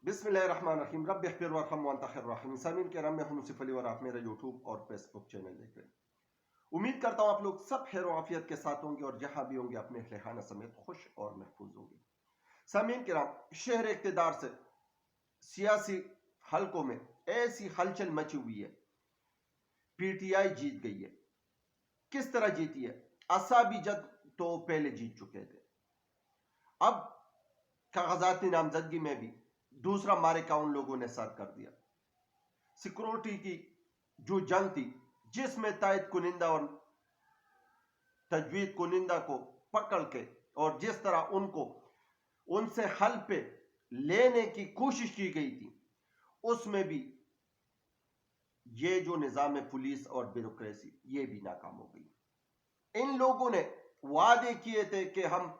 بسم اللہ الرحمن الرحیم رب اغفر وارحم وانت خیر الراحمین۔ سامعین کرام، میں ہوں مصطفی علی اور آپ میرا یوٹیوب اور فیس بک چینل دیکھ رہے ہیں۔ امید کرتا ہوں آپ لوگ سب خیر و عافیت کے ساتھ ہوں گے اور جہاں بھی ہوں گے اپنے اہل خانہ سمیت خوش اور محفوظ ہوں گے۔ سامعین کرام، شہر اقتدار سے سیاسی حلقوں میں ایسی ہلچل مچی ہوئی ہے، پی ٹی آئی جیت گئی ہے۔ کس طرح جیتی ہے؟ اعصابی جد تو پہلے جیت چکے تھے، اب کاغذاتی نامزدگی میں بھی دوسرا مارکہ ان لوگوں نے سر کر دیا۔ سیکورٹی کی جو جنگ تھی، جس میں تائید کنندہ اور تجوید کنندہ کو پکڑ کے اور جس طرح ان سے حل پہ لینے کی کوشش کی گئی تھی، اس میں بھی یہ جو نظام پولیس اور بیوروکریسی یہ بھی ناکام ہو گئی۔ ان لوگوں نے وعدے کیے تھے کہ ہم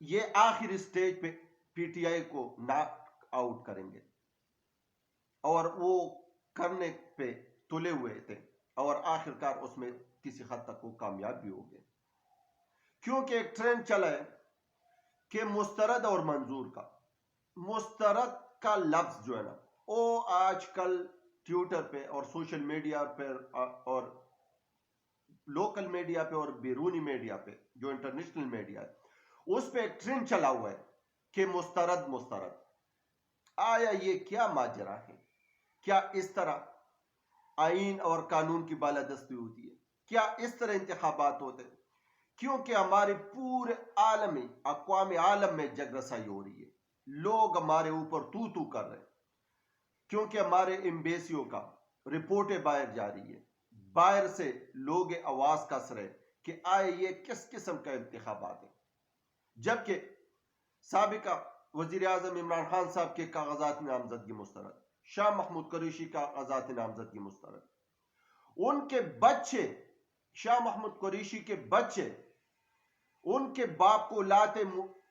یہ آخری سٹیج پہ پی ٹی آئی کو ناک آؤٹ کریں گے، اور وہ کرنے پہ تلے ہوئے تھے، اور آخرکار اس میں کسی حد تک وہ کامیاب بھی ہو گئے، کیونکہ ایک ٹرینڈ چلا ہے کہ مسترد اور منظور کا۔ مسترد کا لفظ جو ہے نا، وہ آج کل ٹویٹر پہ اور سوشل میڈیا پہ اور لوکل میڈیا پہ اور بیرونی میڈیا پہ جو انٹرنیشنل میڈیا ہے، اس پہ ایک ٹرینڈ چلا ہوا ہے کہ مسترد مسترد۔ آیا یہ کیا ماجرا ہے؟ کیا اس طرح آئین اور قانون کی بالادستی ہوتی ہے؟ کیا اس طرح انتخابات ہوتے ہیں؟ کیونکہ ہمارے پورے اقوام عالم میں جگ رسائی ہو رہی ہے، لوگ ہمارے اوپر تو کر رہے ہیں، کیونکہ ہمارے ایمبیسیوں کا رپورٹیں باہر جا رہی ہے، باہر سے لوگ آواز کس رہے کہ آئے یہ کس قسم کا انتخابات ہے، جبکہ سابقہ وزیر اعظم عمران خان صاحب کے کاغذات نامزدگی مسترد، شاہ محمود قریشی کا کاغذات نامزدگی مسترد، ان کے بچے، شاہ محمود قریشی کے بچے ان کے باپ کو لاتے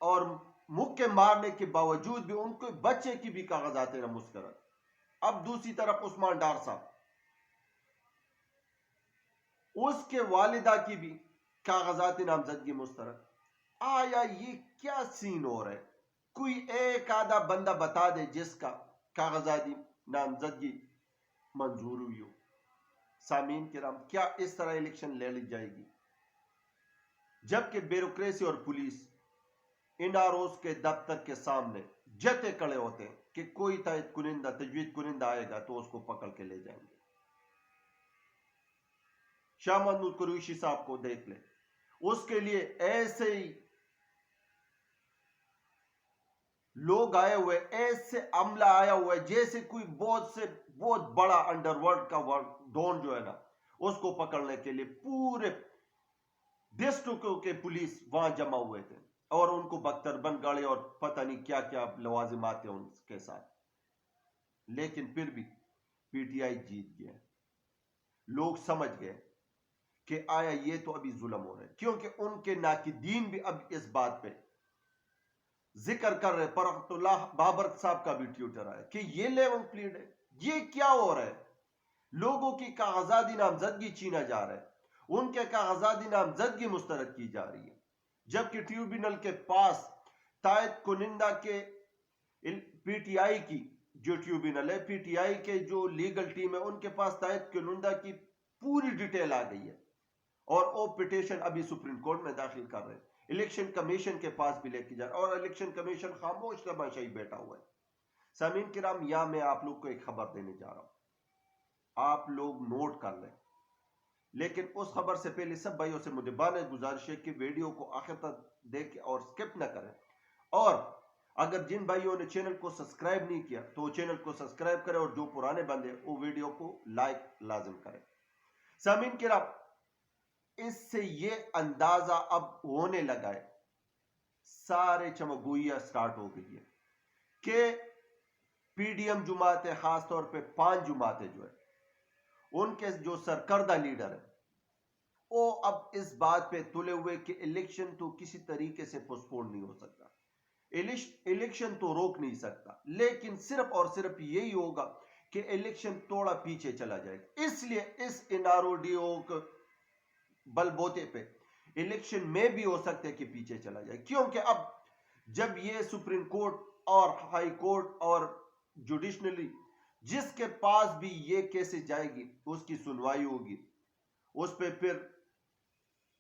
اور مکے مارنے کے باوجود بھی ان کے بچے کی بھی کاغذات مسترد۔ اب دوسری طرف عثمان ڈار صاحب، اس کے والدہ کی بھی کاغذات نامزدگی مسترد۔ آیا یہ کیا سین ہو رہا ہے؟ کوئی ایک آدھا بندہ بتا دے جس کا کاغذاتی نامزدگی منظور ہوئی ہو۔ سامعین کرام، کیا اس طرح الیکشن لے لی جائے گی جبکہ بیوروکریسی اور پولیس ان آر اوز کے دفتر کے سامنے جتے کڑے ہوتے ہیں کہ کوئی تائید کنندہ تجوید کنندہ آئے گا تو اس کو پکڑ کے لے جائیں گے؟ شاہ محمود قریشی صاحب کو دیکھ لیں، اس کے لیے ایسے ہی لوگ آئے ہوئے، ایسے عملہ آیا ہوا ہے جیسے کوئی بہت بڑا انڈر ورلڈ کا ڈون جو ہے نا، اس کو پکڑنے کے لیے پورے ڈسٹرکٹوں کے پولیس وہاں جمع ہوئے تھے، اور ان کو بختربند گاڑی اور پتہ نہیں کیا کیا لوازمات ہیں ان کے ساتھ۔ لیکن پھر بھی پی ٹی آئی جیت گیا۔ لوگ سمجھ گئے کہ آیا یہ تو ابھی ظلم ہو رہا ہے، کیونکہ ان کے ناقدین بھی اب اس بات پہ ذکر کر رہے۔ فرحت اللہ بابر صاحب کا بھی ٹویٹر آیا کہ یہ لیول پلیڈ ہے، یہ کیا ہو رہا ہے؟ لوگوں کی کاغذاتی نامزدگی چھینا جا رہا ہے، ان کے کاغذاتی نامزدگی مسترد کی جا رہی ہے، جبکہ ٹریبونل کے پاس تائید کنندہ کے پی ٹی آئی کی جو ٹریبونل ہے، پی ٹی آئی کے جو لیگل ٹیم ہے، ان کے پاس تائید کنندہ کی پوری ڈیٹیل آ گئی ہے، اور وہ پٹیشن ابھی سپریم کورٹ میں داخل کر رہے ہیں، الیکشن کمیشن کے پاس بھی لے کے جا رہے ہیں، اور الیکشن کمیشن خاموش تماشائی بیٹھا ہوا ہے۔ سامعین کرام، یہاں میں آپ لوگ کو ایک خبر دینے جا رہا ہوں، آپ لوگ نوٹ کر لیں، لیکن اس خبر سے پہلے سب بھائیوں سے مجھے گزارش ہے کہ ویڈیو کو آخر تک دیکھیں اور سکپ نہ کریں، اور اگر جن بھائیوں نے چینل کو سبسکرائب نہیں کیا تو وہ چینل کو سبسکرائب کریں، اور جو پرانے بندے وہ ویڈیو کو لائک لازم کریں۔ سامعین کرام، اس سے یہ اندازہ اب ہونے لگا ہے، سارے چمگوئیاں سٹارٹ ہو گئی ہے کہ پی ڈی ایم جماعتیں، خاص طور پہ 5 جماعتیں جو ہے، ان کے جو سرکردہ لیڈر ہیں، وہ اب اس بات پہ تلے ہوئے کہ الیکشن تو کسی طریقے سے پوسٹپون نہیں ہو سکتا، الیکشن تو روک نہیں سکتا، لیکن صرف اور صرف یہی ہوگا کہ الیکشن تھوڑا پیچھے چلا جائے گا۔ اس لیے اس این آر او ڈی او بل بوتے پہ الیکشن میں بھی ہو سکتے کہ پیچھے چلا جائے، کیونکہ اب جب یہ سپریم کورٹ اور ہائی کورٹ اور جوڈیشنری جس کے پاس بھی یہ کیسے جائے گی اس کی سنوائی ہوگی، اس پہ پھر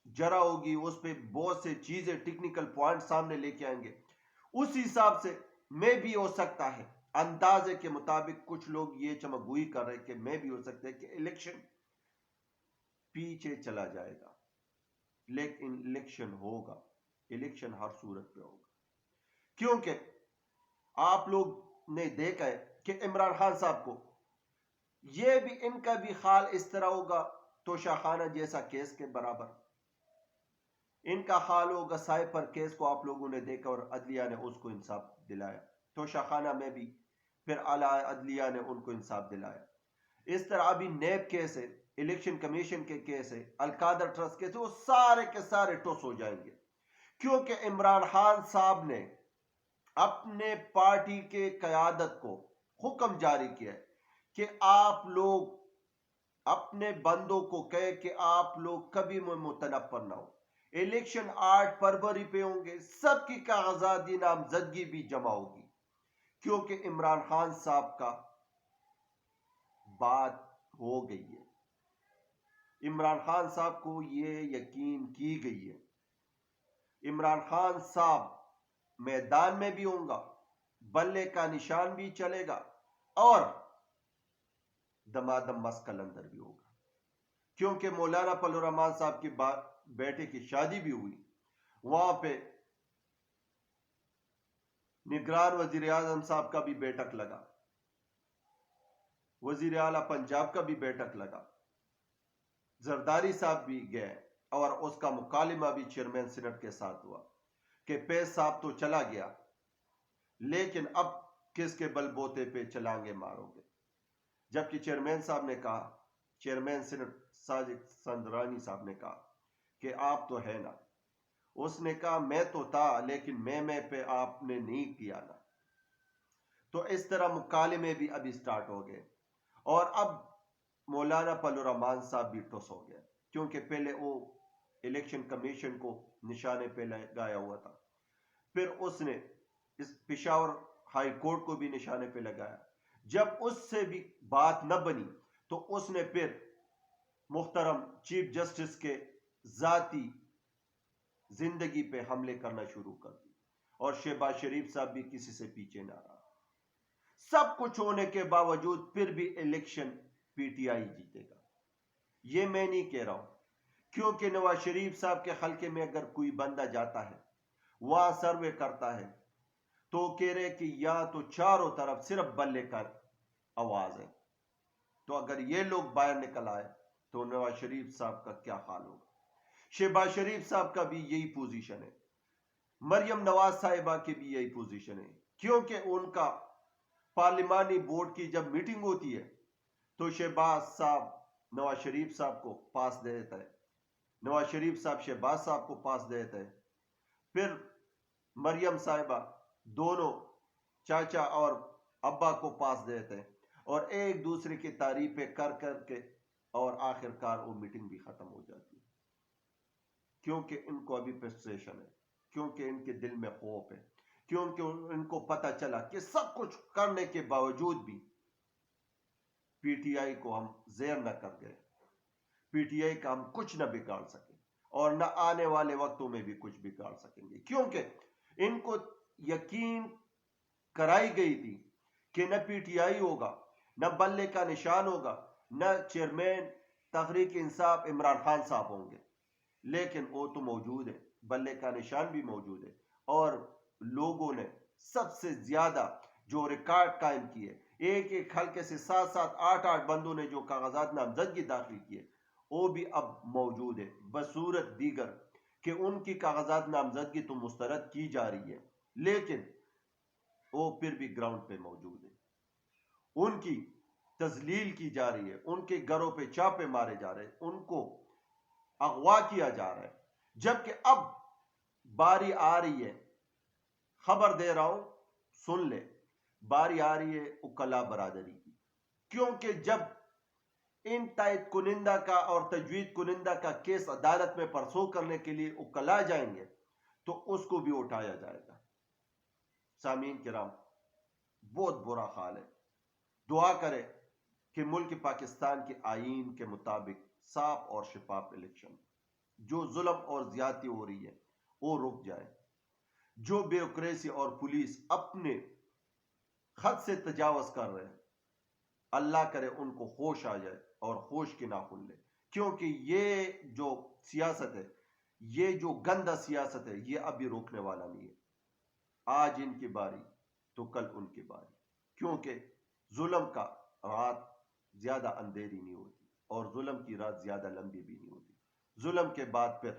جرا ہوگی، اس پہ بہت سے چیزیں ٹیکنیکل پوائنٹ سامنے لے کے آئیں گے. اس حساب سے میں بھی ہو سکتا ہے، اندازے کے مطابق کچھ لوگ یہ چمگوئی کر رہے کہ میں بھی ہو سکتا ہے کہ الیکشن پیچھے چلا جائے گا، لیکن الیکشن ہوگا، الیکشن ہر صورت پہ ہوگا. کیونکہ آپ لوگ نے دیکھا ہے کہ عمران خان صاحب کو یہ بھی ان کا بھی حال اس طرح ہوگا توشہ خانہ جیسا کیس کے برابر. ان کا حال ہوگا سائپر کیس کو آپ لوگوں نے دیکھا اور عدلیہ نے اس کو انصاف دلایا. توشہ خانہ میں بھی پھر اعلیٰ عدلیہ نے ان کو انصاف دلایا. اس طرح ابھی نیب کیس ہے، الیکشن کمیشن کے کیس ہے، القادر ٹرسٹ کیس ہے، وہ سارے کے سارے ٹوس ہو جائیں گے. کیونکہ عمران خان صاحب نے اپنے پارٹی کے قیادت کو حکم جاری کیا ہے کہ آپ لوگ اپنے بندوں کو کہے کہ آپ لوگ کبھی متنفر نہ ہو. الیکشن 8 فروری پہ ہوں گے، سب کی کاغذاتی نامزدگی بھی جمع ہوگی. کیونکہ عمران خان صاحب کا بات ہو گئی ہے، عمران خان صاحب کو یہ یقین کی گئی ہے. عمران خان صاحب میدان میں بھی ہوں گا، بلے کا نشان بھی چلے گا اور دمادم مسکل اندر بھی ہوگا. کیونکہ مولانا فضل الرحمان صاحب کی بیٹے کی شادی بھی ہوئی، وہاں پہ نگران وزیر اعظم صاحب کا بھی بیٹھک لگا، وزیر اعلیٰ پنجاب کا بھی بیٹھک لگا، زرداری صاحب بھی گئے اور اس کا مکالمہ بھی چیئرمین سینٹ کے ساتھ ہوا کہ پیس صاحب تو چلا گیا لیکن اب کس کے بل بوتے پہ چلانگے مارو گے. جبکہ چیئرمین صاحب نے کہا، چیئرمین سینٹ ساجد سندرانی صاحب نے کہا کہ آپ تو ہے نا. اس نے کہا میں تو تھا لیکن میں پہ آپ نے نہیں کیا نا. تو اس طرح مکالمے بھی ابھی سٹارٹ ہو گئے اور اب مولانا فضل الرحمان صاحب بھی ٹوس ہو گیا. کیونکہ پہلے وہ الیکشن کمیشن کو نشانے پہ لگایا ہوا تھا، پھر اس نے اس پشاور ہائی کورٹ کو بھی نشانے پہ لگایا. جب اس سے بھی بات نہ بنی تو اس نے پھر محترم چیف جسٹس کے ذاتی زندگی پہ حملے کرنا شروع کر دی اور شہباز شریف صاحب بھی کسی سے پیچھے نہ رہا. سب کچھ ہونے کے باوجود پھر بھی الیکشن پی ٹی آئی جیتے گا. یہ میں نہیں کہہ رہا ہوں، کیونکہ نواز شریف صاحب کے حلقے میں اگر کوئی بندہ جاتا ہے وہاں سروے کرتا ہے تو کہہ رہے کہ یا تو چاروں طرف صرف بلے کا آواز ہے. تو اگر یہ لوگ باہر نکل آئے تو نواز شریف صاحب کا کیا حال ہوگا. شہباز شریف صاحب کا بھی یہی پوزیشن ہے، مریم نواز صاحبہ کی بھی یہی پوزیشن ہے. کیونکہ ان کا پارلیمانی بورڈ کی جب میٹنگ ہوتی ہے تو شہباز صاحب نواز شریف صاحب کو پاس دے دیتا ہے، نواز شریف صاحب شہباز صاحب کو پاس دے دیتا ہے، پھر مریم صاحبہ دونوں چاچا اور ابا کو پاس دے دیتے ہیں اور ایک دوسرے کی تعریفیں کر کر کے اور آخر کار وہ میٹنگ بھی ختم ہو جاتی ہے. کیونکہ ان کو ابھی فرسٹریشن ہے، کیونکہ ان کے دل میں خوف ہے، کیونکہ ان کو پتہ چلا کہ سب کچھ کرنے کے باوجود بھی پی ٹی آئی کو ہم زیر نہ کر گئے، پی ٹی آئی کا ہم کچھ نہ بگاڑ سکے اور نہ آنے والے وقتوں میں بھی کچھ بگاڑ سکیں گے. کیونکہ ان کو یقین کرائی گئی تھی کہ نہ پی ٹی آئی ہوگا، نہ بلے کا نشان ہوگا، نہ چیئرمین تحریک انصاف عمران خان صاحب ہوں گے. لیکن وہ تو موجود ہے، بلے کا نشان بھی موجود ہے اور لوگوں نے سب سے زیادہ جو ریکارڈ قائم کیے، ایک ایک حلقے سے 7 8 بندوں نے جو کاغذات نامزدگی داخل کیے وہ بھی اب موجود ہے بصورت دیگر کہ ان کی کاغذات نامزدگی تو مسترد کی جا رہی ہے لیکن وہ پھر بھی گراؤنڈ پہ موجود ہے. ان کی تذلیل کی جا رہی ہے، ان کے گھروں پہ چاپے مارے جا رہے ہیں، ان کو اغوا کیا جا رہا ہے. جبکہ اب باری آ رہی ہے، خبر دے رہا ہوں سن لے، باری آ رہی ہے وکلا برادری کی. کیونکہ جب ان تائید کنندہ کا اور تجوید کنندہ کا کیس عدالت میں پرسوں کرنے کے لیے وکلا جائیں گے تو اس کو بھی اٹھایا جائے گا. سامعین کرام، بہت برا حال ہے. دعا کرے کہ ملک پاکستان کے آئین کے مطابق صاف اور شفاف الیکشن. جو ظلم اور زیادتی ہو رہی ہے وہ رک جائے. جو بیوروکریسی اور پولیس اپنے خط سے تجاوز کر رہے ہیں، اللہ کرے ان کو ہوش آ جائے اور ہوش کی ناخن لے. کیونکہ یہ جو سیاست ہے، یہ جو گندا سیاست ہے، یہ ابھی روکنے والا نہیں ہے. آج ان کی باری تو کل ان کی باری. کیونکہ ظلم کا رات زیادہ اندھیری نہیں ہوتی اور ظلم کی رات زیادہ لمبی بھی نہیں ہوتی. ظلم کے بعد پھر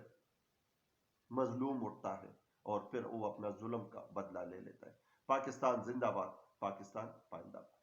مظلوم اٹھتا ہے اور پھر وہ اپنا ظلم کا بدلہ لے لیتا ہے. پاکستان زندہ باد، پاکستان پائندہ باد.